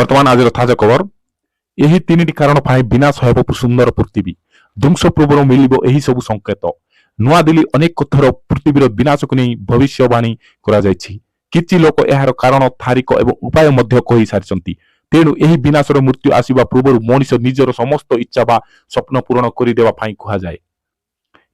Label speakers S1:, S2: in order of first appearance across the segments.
S1: ବର୍ତ୍ତମାନ ଆଜିର ତାଜା ଖବର ଏହି ତିନିଟି କାରଣ ପାଇଁ ବିନାଶ ହେବ ସୁନ୍ଦର ପୃଥିବୀ ଧ୍ୱଂସ ପୂର୍ବରୁ ମିଳିବ ଏହି ସବୁ ସଂକେତ ନୂଆଦିଲ୍ଲୀ ଅନେକ ଥର ପୃଥିବୀର ବିନାଶକୁ ନେଇ ଭବିଷ୍ୟବାଣୀ କରାଯାଇଛି କିଛି ଲୋକ ଏହାର କାରଣ ତାରିଖ ଏବଂ ଉପାୟ ମଧ୍ୟ କହିସାରିଛନ୍ତି ତେଣୁ ଏହି ବିନାଶର ମୃତ୍ୟୁ ଆସିବା ପୂର୍ବରୁ ମଣିଷ ନିଜର ସମସ୍ତ ଇଚ୍ଛା ବା ସ୍ୱପ୍ନ ପୂରଣ କରିଦେବା ପାଇଁ କୁହାଯାଏ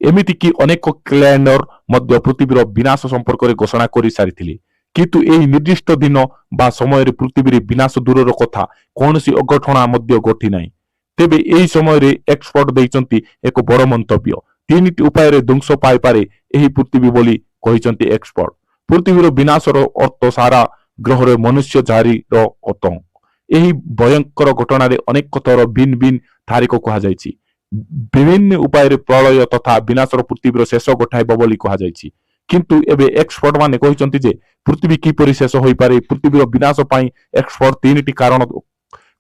S1: ଏମିତିକି ଅନେକ କ୍ୟାଲେଣ୍ଡର ମଧ୍ୟ ପୃଥିବୀର ବିନାଶ ସମ୍ପର୍କରେ ଘୋଷଣା କରିସାରିଥିଲେ କିନ୍ତୁ ଏହି ନିର୍ଦ୍ଦିଷ୍ଟ ଦିନ ବା ସମୟରେ ପୃଥିବୀରେ ବିନାଶ ଦୂରର କଥା କୌଣସି ଅଘଟଣା ମଧ୍ୟ ଘଟି ନାହିଁ ତେବେ ଏହି ସମୟରେ ଏକ୍ସପର୍ଟ ଦେଇଛନ୍ତି ଏକ ବଡ଼ ମନ୍ତବ୍ୟ ତିନିଟି ଉପାୟରେ ଧ୍ୱଂସ ପାଇପାରେ ଏହି ପୃଥିବୀ ବୋଲି କହିଛନ୍ତି ଏକ୍ସପର୍ଟ ପୃଥିବୀର ବିନାଶର ଅର୍ଥ ସାରା ଗ୍ରହରେ ମନୁଷ୍ୟ ଜାରିର ଆତଙ୍କ ଏହି ଭୟଙ୍କର ଘଟଣାରେ ଅନେକ ଥର ଭିନ୍ନ ଭିନ୍ନ ତାରିଖ କୁହାଯାଇଛି ବିଭିନ୍ନ ଉପାୟରେ ପ୍ରଳୟ ତଥା ବିନାଶର ପୃଥିବୀର ଶେଷ ଘଟାଇବ ବୋଲି କୁହାଯାଇଛି କିନ୍ତୁ ଏବେ ଏକ୍ସପର୍ଟ ମାନେ କହିଛନ୍ତି ଯେ ପୃଥିବୀ କିପରି ଶେଷ ହୋଇପାରେ ପୃଥିବୀର ବିନାଶ ପାଇଁ ଏକ୍ସପର୍ଟ ତିନିଟି କାରଣ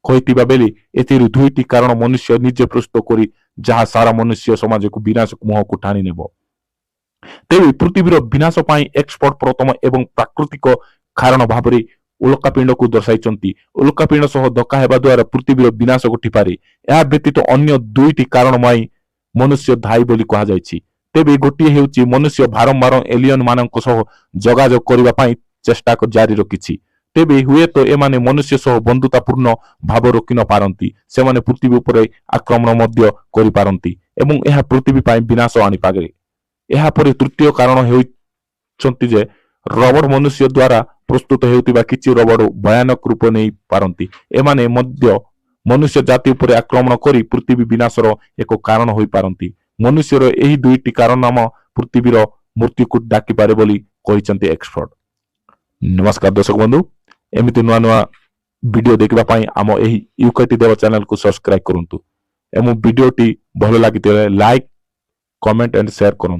S1: କହିଥିବା ବେଳେ ଏଥିରୁ ଦୁଇଟି କାରଣ ମନୁଷ୍ୟ ନିଜେ ପ୍ରସ୍ତୁତ କରି ଯାହା ସାରା ମନୁଷ୍ୟ ସମାଜକୁ ବିନାଶ ମୁହଁକୁ ଟାଣି ନେବ ତେବେ ପୃଥିବୀର ବିନାଶ ପାଇଁ ଏକ୍ସପର୍ଟ ପ୍ରଥମ ଏବଂ ପ୍ରାକୃତିକ କାରଣ ଭାବରେ ଉଲ୍କାପିଣ୍ଡକୁ ଦର୍ଶାଇଛନ୍ତି ଉଲ୍କାପିଣ୍ଡ ସହ ଧକ୍କା ହେବା ଦ୍ୱାରା ପୃଥିବୀର ବିନାଶ ଘଟିପାରେ ଏହା ବ୍ୟତୀତ ଅନ୍ୟ ଦୁଇଟି କାରଣ ପାଇଁ ମନୁଷ୍ୟ ଦାୟୀ ବୋଲି କୁହାଯାଇଛି ତେବେ ଗୋଟିଏ ହେଉଛି ମନୁଷ୍ୟ ବାରମ୍ବାର ଏଲିୟନ ମାନଙ୍କ ସହ ଯୋଗାଯୋଗ କରିବା ପାଇଁ ଚେଷ୍ଟା ଜାରି ରଖିଛି ତେବେ ହୁଏତ ଏମାନେ ମନୁଷ୍ୟ ସହ ବନ୍ଧୁତାପୂର୍ଣ୍ଣ ଭାବ ରଖି ନ ପାରନ୍ତି ସେମାନେ ପୃଥିବୀ ଉପରେ ଆକ୍ରମଣ ମଧ୍ୟ କରିପାରନ୍ତି ଏବଂ ଏହା ପୃଥିବୀ ପାଇଁ ବିନାଶ ଆଣିପାରେ ଏହାପରେ ତୃତୀୟ କାରଣ ହେଉଛନ୍ତି ଯେ ରବଟ ମନୁଷ୍ୟ ଦ୍ୱାରା ପ୍ରସ୍ତୁତ ହେଉଥିବା କିଛି ରବଟ ଭୟାନକ ରୂପ ନେଇ ପାରନ୍ତି ଏମାନେ ମଧ୍ୟ ମନୁଷ୍ୟ ଜାତି ଉପରେ ଆକ୍ରମଣ କରି ପୃଥିବୀ ବିନାଶର ଏକ କାରଣ ହୋଇପାରନ୍ତି ମନୁଷ୍ୟର ଏହି ଦୁଇଟି କାରନାମା ପୃଥିବୀର ମୃତ୍ୟୁକୁ ଡାକିପାରେ ବୋଲି କହିଛନ୍ତି ଏକ୍ସପର୍ଟ ନମସ୍କାର ଦର୍ଶକ ବନ୍ଧୁ ଏମିତି ନୂଆ ନୂଆ ଭିଡିଓ ଦେଖିବା ପାଇଁ ଆମ ଏହି ୟୁକେଟି ଦେବ ଚ୍ୟାନେଲକୁ ସବସ୍କ୍ରାଇବ କରନ୍ତୁ ଏବଂ ଭିଡିଓଟି ଭଲ ଲାଗିଥିଲେ ଲାଇକ୍ କମେଣ୍ଟ ଏଣ୍ଡ ସେୟାର କରନ୍ତୁ